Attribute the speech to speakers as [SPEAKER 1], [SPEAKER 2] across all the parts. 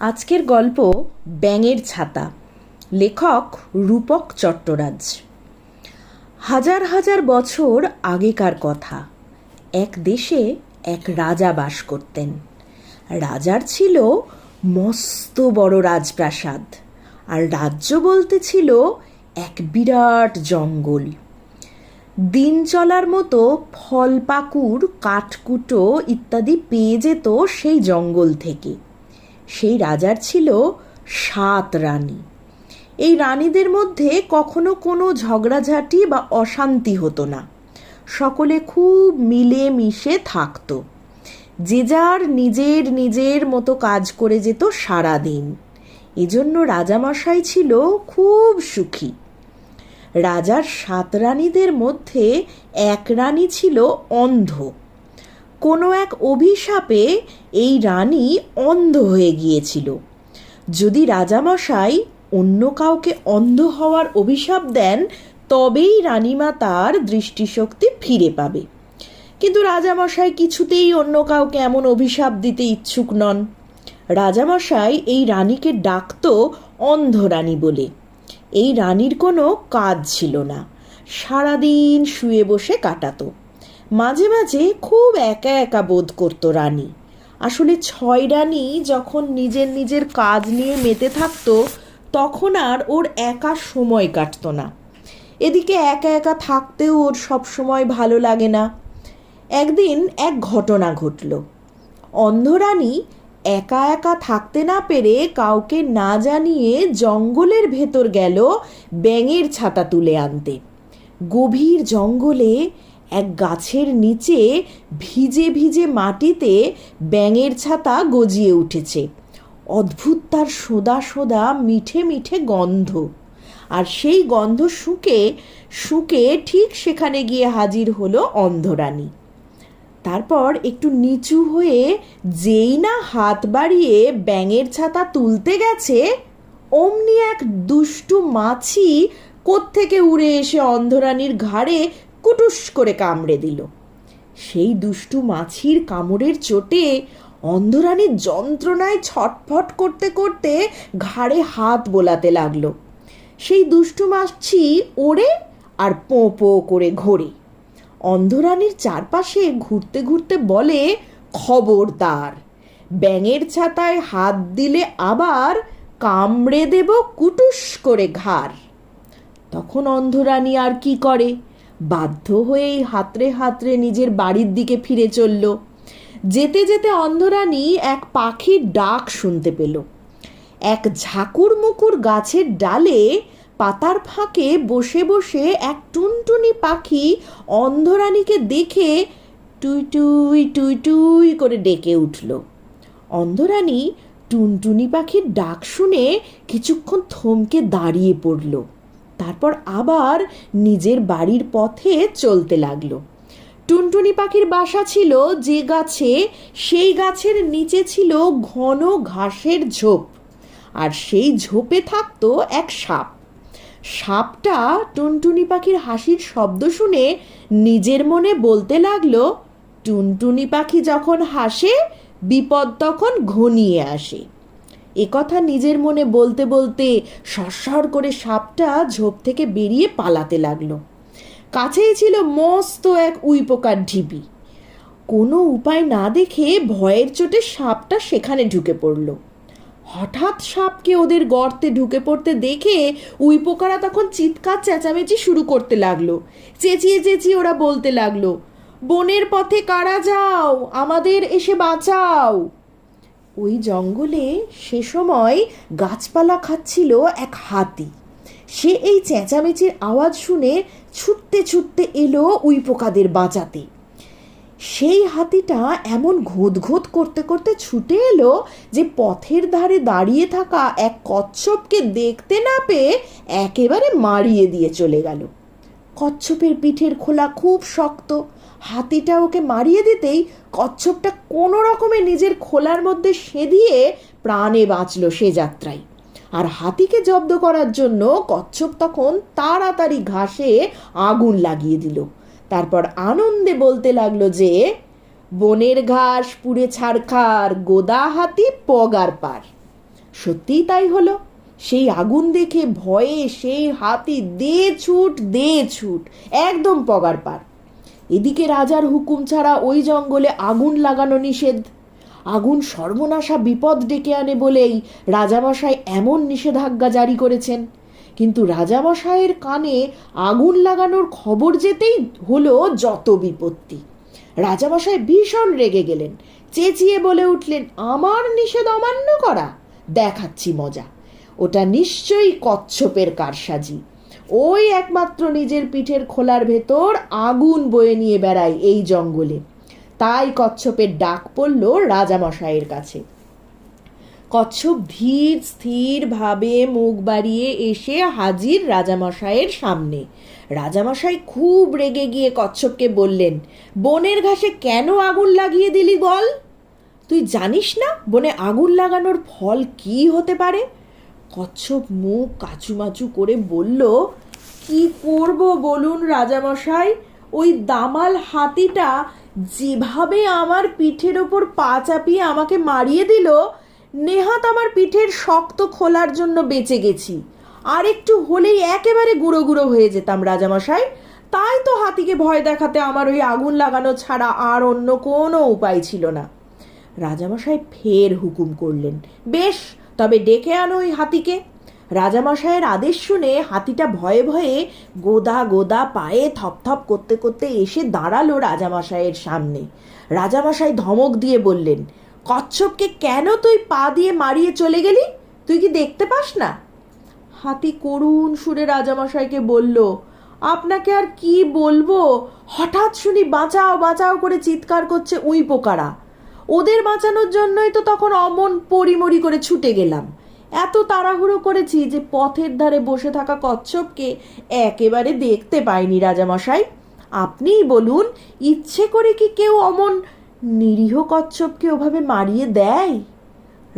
[SPEAKER 1] আজকের গল্প ব্যাঙের ছাতা। লেখক রূপক চট্টরাজ। হাজার হাজার বছর আগেকার কথা। এক দেশে এক রাজা বাস করতেন। রাজার ছিল মস্ত বড় রাজপ্রাসাদ, আর রাজ্য বলতে ছিল এক বিরাট জঙ্গল। দিন চলার মতো ফল পাকুড়, কাঠকুটো ইত্যাদি পেয়ে যেত সেই জঙ্গল থেকে। সেই রাজার ছিল 7 রানী। এই রানীদের মধ্যে কখনো কোনো ঝগড়াঝাটি বা অশান্তি হতো না। সকলে খুব মিলে মিশে থাকতো। যে যার নিজের নিজের মতো কাজ করে যেত সারাদিন। এজন্য রাজামশাই ছিল খুব সুখী। রাজার 7 রানীদের মধ্যে এক রানী ছিল অন্ধ। কোনো এক অভিশাপে এই রানী অন্ধ হয়ে গিয়েছিল। যদি রাজামশাই অন্য কাউকে অন্ধ হওয়ার অভিশাপ দেন, তবেই রানীমা তার দৃষ্টিশক্তি ফিরে পাবে। কিন্তু রাজামশাই কিছুতেই অন্য কাউকে এমন অভিশাপ দিতে ইচ্ছুক নন। রাজামশাই এই রানীকে ডাকত অন্ধ রানী বলে। এই রানীর কোনো কাজ ছিল না, সারাদিন শুয়ে বসে কাটাতো। মাঝে মাঝে খুব একা একা বোধ করত রানী। আসলে 6 রানী যখন নিজের নিজের কাজ নিয়ে মেতে থাকতো, তখন আর ওর একা সময় কাটতো না। এদিকে একা একা থাকতেও ওর সব সময় ভালো লাগে না। একদিন এক ঘটনা ঘটল। অন্ধরানী একা একা থাকতে না পেরে কাউকে না জানিয়ে জঙ্গলের ভেতর গেল ব্যাঙের ছাতা তুলে আনতে। গভীর জঙ্গলে এক গাছের নিচে ভিজে ভিজে মাটিতে ব্যাঙের ছাতা গজিয়ে উঠেছে। অদ্ভুত তার সোদা সোদা মিঠে মিঠে গন্ধ। আর সেই গন্ধ শুঁকে শুঁকে ঠিক সেখানে গিয়ে হাজির হলো অন্ধরানী। তারপর একটু নিচু হয়ে যেই না হাত বাড়িয়ে ব্যাঙের ছাতা তুলতে গেছে, অমনি এক দুষ্টু মাছি কোত্থেকে উড়ে এসে অন্ধরানীর ঘাড়ে কুটুস করে কামড়ে দিল। সেই দুষ্টু মাছির কামড়ের চোটে অন্ধরানীর যন্ত্রণায় ছটফট করতে করতে ঘাড়ে হাত বোলাতে লাগলো। সেই দুষ্টু মাছি ওড়ে আর পোঁ পোঁ করে ঘোরে। অন্ধরানীর চারপাশে ঘুরতে ঘুরতে বলে, খবরদার, ব্যাঙের ছাতায় হাত দিলে আবার কামড়ে দেব কুটুস করে ঘাড়। তখন অন্ধরানী আর কি করে, বাধ্য হয়েই হাতড়ে হাতড়ে নিজের বাড়ির দিকে ফিরে চলল। যেতে যেতে অন্ধরানী এক পাখির ডাক শুনতে পেল। এক ঝাঁকুর মুকুর গাছের ডালে পাতার ফাঁকে বসে বসে এক টুনটুনি পাখি অন্ধরানীকে দেখে টুই টুই টুই টুই করে ডেকে উঠল। অন্ধরানী টুনটুনি পাখির ডাক শুনে কিছুক্ষণ থমকে দাঁড়িয়ে পড়ল। তারপর আবার নিজের বাড়ির পথে চলতে লাগলো। টুনটুনি পাখির বাসা ছিল যে গাছে, সেই গাছের নিচে ছিল ঘন ঘাসের ঝোপ, আর সেই ঝোপে থাকতো এক সাপ। সাপটা টুনটুনি পাখির হাসির শব্দ শুনে নিজের মনে বলতে লাগলো, টুনটুনি পাখি যখন হাসে, বিপদ তখন ঘনিয়ে আসে। একথা নিজের মনে বলতে বলতে সরসর করে সাপটা ঝোপ থেকে বেরিয়ে পালাতে লাগলো। কাছেই ছিল মস্ত এক উইপোকার ঢিবি। কোনো উপায় না দেখে ভয়ের চোটে সাপটা সেখানে ঢুকে পড়ল। হঠাৎ সাপকে ওদের গর্তে ঢুকে পড়তে দেখে উইপোকারা তখন চিৎকার চেঁচামেচি শুরু করতে লাগলো। চেঁচিয়ে চেঁচিয়ে ওরা বলতে লাগলো, বনের পথে কারা যাও, আমাদের এসে বাঁচাও। ওই জঙ্গলে সে সময় গাছপালা খাচ্ছিল এক হাতি। সে এই চেঁচামেচির আওয়াজ শুনে ছুটতে ছুটতে এলো উইপোকাদের বাঁচাতে। সেই হাতিটা এমন ঘোঁত করতে করতে ছুটে এলো যে পথের ধারে দাঁড়িয়ে থাকা এক কচ্ছপকে দেখতে না পেয়ে একেবারে মারিয়ে দিয়ে চলে গেল। কচ্ছপের পিঠের খোলা খুব শক্ত। হাতিটা ওকে মারিয়ে দিতেই কচ্ছপটা কোনো রকমে নিজের খোলার মধ্যে সেঁধিয়ে প্রাণে বাঁচল সে যাত্রায়। আর হাতিকে জব্দ করার জন্য কচ্ছপ তখন তাড়াতাড়ি ঘাসে আগুন লাগিয়ে দিল। তারপর আনন্দে বলতে লাগলো যে, বনের ঘাস পুড়ে ছারখার, গোদা হাতি পগার পার। সত্যিই তাই হলো। সেই আগুন দেখে ভয়ে সেই হাতি দে ছুট একদম পগার পার। এদিকে রাজার হুকুম ছাড়া ওই জঙ্গলে আগুন লাগানো নিষেধ। আগুন সর্বনাশা বিপদ ডেকে আনে বলেই রাজামশাই এমন নিষেধাজ্ঞা জারি করেছেন। কিন্তু রাজামশাইয়ের কানে আগুন লাগানোর খবর যেতেই হলো যত বিপত্তি। রাজামশাই ভীষণ রেগে গেলেন, চেঁচিয়ে বলে উঠলেন, আমার নিষেধ অমান্য করা? দেখাচ্ছি মজা। ওটা নিশ্চয়ই কচ্ছপের কারসাজি। ওই একমাত্র নিজের পিঠের খোলার ভেতর আগুন বয়ে নিয়ে বেড়ায় এই জঙ্গলে। তাই কচ্ছপের ডাক পড়ল রাজামশাইয়ের কাছে। কচ্ছপ ধীর স্থির ভাবে মুখ বাড়িয়ে এসে হাজির রাজামশাইয়ের সামনে। রাজামশাই খুব রেগে গিয়ে কচ্ছপকে বললেন, বনের ঘাসে কেন আগুন লাগিয়ে দিলি বল? তুই জানিস না বনে আগুন লাগানোর ফল কি হতে পারে? কচ্ছপ মুখ কাচুমাচু করে বলল, কি করব বলুন রাজামশাই, ওই দামাল হাতিটা যেভাবে আমার পিঠের ওপর পা চাপিয়ে আমাকে মারিয়ে দিল, নেহাত আমার পিঠের শক্ত খোলার জন্য বেঁচে গেছি। আর একটু হলেই একেবারে গুঁড়ো গুঁড়ো হয়ে যেতাম রাজামশাই। তাই তো হাতিকে ভয় দেখাতে আমার ওই আগুন লাগানো ছাড়া আর অন্য কোনো উপায় ছিল না। রাজামশাই ফের হুকুম করলেন, বেশ, তবে ডেকে আনো ওই হাতিকে। রাজামশাইয়ের আদেশ শুনে হাতিটা ভয়ে ভয়ে গোদা গোদা পায়ে থপথপ করতে করতে এসে দাঁড়ালো রাজামশাইয়ের সামনে। রাজামশাই ধমক দিয়ে বললেন, কচ্ছপকে কেন তুই পা দিয়ে মারিয়ে চলে গেলি? তুই কি দেখতে পাস না? হাতি করুণ সুরে রাজামশাইকে বলল, আপনাকে আর কি বলবো, হঠাৎ শুনি বাঁচাও বাঁচাও করে চিৎকার করছে উই পোকারা। ওদের বাঁচানোর জন্যই তো তখন অমন পরিমরি করে ছুটে গেলাম। এত তাড়াহুড়ো করেছি যে পথের ধারে বসে থাকা কচ্ছপকে একেবারে দেখতে পাইনি রাজামশাই। আপনিই বলুন, ইচ্ছে করে কি কেউ অমন নিরীহ কচ্ছপকে ওভাবে মারিয়ে দেয়?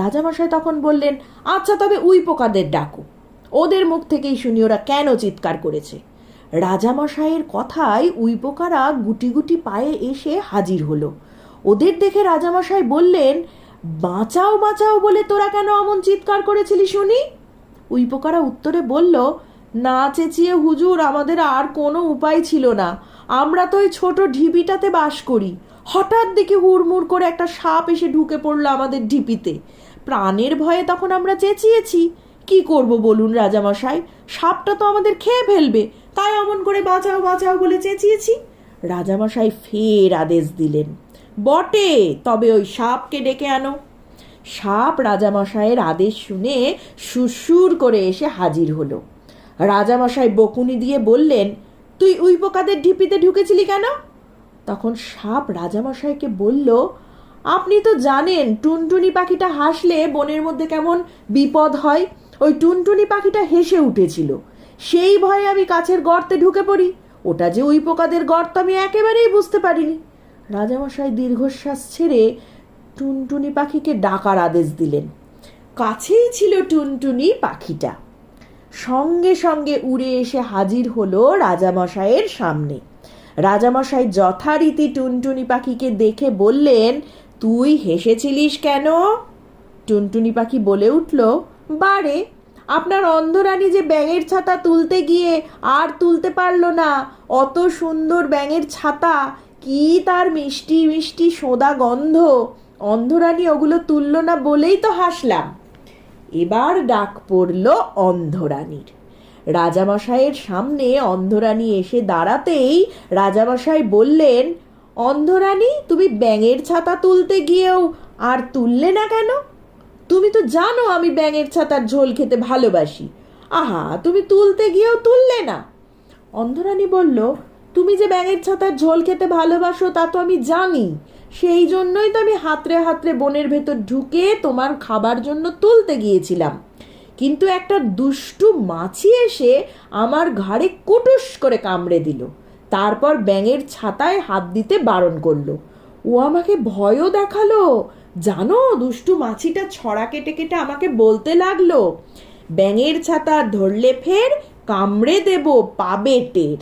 [SPEAKER 1] রাজামশাই তখন বললেন, আচ্ছা তবে উই পোকাদের ডাকো, ওদের মুখ থেকেই শুনি ওরা কেন চিৎকার করেছে। রাজামশাইয়ের কথায় উই পোকারা গুটি গুটি পায়ে এসে হাজির হলো। ওদের দেখে রাজামশাই বললেন, বাঁচাও বাঁচাও বলে তোরা কেন অমন চিৎকার করেছিলি শুনি? উই পোকারা উত্তরে বলল, না চেঁচিয়ে হুজুর, আমাদের আর কোনো উপায় ছিল না। আমরা তো ওই ছোট ঢিপিটাতে বাস করি। হঠাৎ দেখি হুড়মুড় করে একটা সাপ এসে ঢুকে পড়লো আমাদের ঢিপিতে। প্রাণের ভয়ে তখন আমরা চেঁচিয়েছি। কি করব বলুন রাজামশাই, সাপটা তো আমাদের খেয়ে ফেলবে, তাই অমন করে বাঁচাও বাঁচাও বলে চেঁচিয়েছি। রাজামশাই ফের আদেশ দিলেন, বটে, তবে ওই সাপকে ডেকে আনো। সাপ রাজামশাইয়ের আদেশ শুনে সুরসুর করে এসে হাজির হলো। রাজামশাই বকুনি দিয়ে বললেন, তুই উই পোকাদের ঢিপিতে ঢুকেছিলি কেন? তখন সাপ রাজামশাইকে বলল, আপনি তো জানেন টুনটুনি পাখিটা হাসলে বনের মধ্যে কেমন বিপদ হয়। ওই টুনটুনি পাখিটা হেসে উঠেছিল, সেই ভয়ে আমি কাছের গর্তে ঢুকে পড়ি। ওটা যে উই পোকাদের গর্ত আমি একেবারেই বুঝতে পারিনি। রাজামশাই দীর্ঘশ্বাস ছেড়ে টুনটুনি পাখিকে ডাকার আদেশ দিলেন। কাছেই ছিল টুনটুনি পাখিটা। সঙ্গে সঙ্গে উড়ে এসে হাজির হলো রাজামশাইয়ের সামনে। রাজামশাই যথারীতি টুনটুনি পাখিকে দেখে বললেন, তুই হেসেছিলিস কেন? টুনটুনি পাখি বলে উঠল, বারে, আপনার অন্ধরানী যে ব্যাঙের ছাতা তুলতে গিয়ে আর তুলতে পারল না। অত সুন্দর ব্যাঙের ছাতা, কি তার মিষ্টি মিষ্টি সোঁদা গন্ধ, অন্ধরানী ওগুলো তুলল না বলেই তো হাসলাম। এবার ডাক পড়ল অন্ধরানীর। রাজামশাইয়ের সামনে অন্ধরানী এসে দাঁড়াতেই রাজামশাই বললেন, অন্ধরানী, তুমি ব্যাঙের ছাতা তুলতে গিয়েও আর তুললে না কেন? তুমি তো জানো আমি ব্যাঙের ছাতার ঝোল খেতে ভালোবাসি। আহা, তুমি তুলতে গিয়েও তুললে না। অন্ধরানী বলল, তুমি যে ব্যাঙের ছাতার ঝোল খেতে ভালোবাসো তা তো আমি জানি, সেই জন্যই তো আমি হাতড়ে হাতড়ে বনের ভেতর ঢুকে তোমার খাবার জন্য তুলতে গিয়েছিলাম। কিন্তু একটা দুষ্টু মাছি এসে আমার ঘাড়ে কুটুস করে কামড়ে দিল, তারপর ব্যাঙের ছাতায় হাত দিতে বারণ করলো। ও আমাকে ভয়ও দেখালো। জানো, দুষ্টু মাছিটা ছড়া কেটে কেটে আমাকে বলতে লাগলো, ব্যাঙের ছাতা ধরলে ফের কামড়ে দেব, পাবে টের।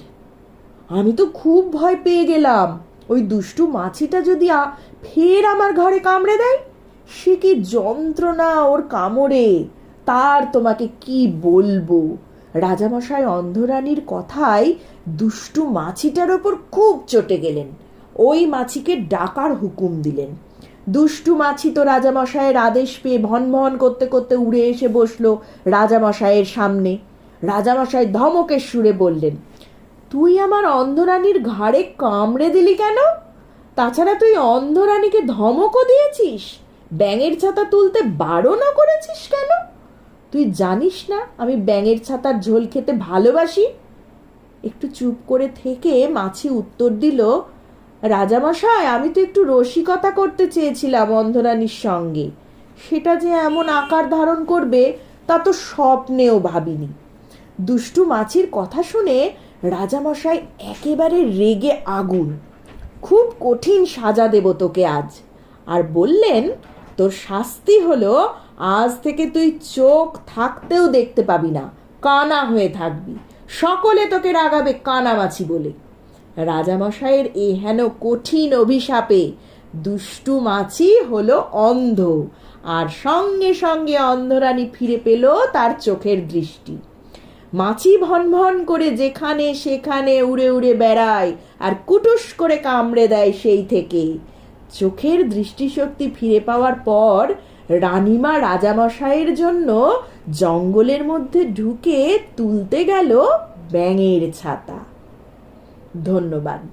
[SPEAKER 1] আমি তো খুব ভয় পেয়ে গেলাম। ওই দুষ্টু মাছিটা যদি ফের আমার ঘাড়ে কামড়ে দেয়, সে কি যন্ত্রণা ওর কামড়ে, তার তোমাকে কি বলবো। রাজামশাই অন্ধরানীর কথায় দুষ্টু মাছিটার ওপর খুব চটে গেলেন। ওই মাছিকে ডাকার হুকুম দিলেন। দুষ্টু মাছি তো রাজামশাইয়ের আদেশ পেয়ে ভন ভন করতে করতে উড়ে এসে বসলো রাজামশাইয়ের সামনে। রাজামশাই ধমকের সুরে বললেন, তুই আমার অন্ধরানীর ঘাড়ে কামড়ে দিলি কেন? তাছাড়া তুই অন্ধরানীকে ধমকও দিয়েছিস, ব্যাঙের ছাতা তুলতে বারণও করেছিস কেন? তুই জানিস না আমি ব্যাঙের ছাতার ঝোল খেতে ভালোবাসি? একটু চুপ করে থেকে মাছি উত্তর দিল, রাজামশাই, আমি তো একটু রসিকতা করতে চেয়েছিলাম অন্ধরানীর সঙ্গে, সেটা যে এমন আকার ধারণ করবে তা তো স্বপ্নেও ভাবিনি। দুষ্টু মাছির কথা শুনে রাজামশাই একেবারে রেগে আগুন। খুব কঠিন সাজা দেব তোকে আজ। আর বললেন, তোর শাস্তি হলো আজ থেকে তুই চোখ থাকতেও দেখতে পাবি না, কানা হয়ে থাকবি। সকলে তোকে রাগাবে কানামাছি বলে। রাজামশাইয়ের এ হেন কঠিন অভিশাপে দুষ্টু মাছি হলো অন্ধ, আর সঙ্গে সঙ্গে অন্ধরানী ফিরে পেল তার চোখের দৃষ্টি। মাছি ভন ভন করে যেখানে সেখানে উড়ে উড়ে বেড়ায় আর কুটুস করে কামড়ে দেয় সেই থেকে। চোখের দৃষ্টিশক্তি ফিরে পাওয়ার পর রানীমা রাজামশাইয়ের জন্য জঙ্গলের মধ্যে ঢুকে তুলতে গেল ব্যাঙের ছাতা। ধন্যবাদ।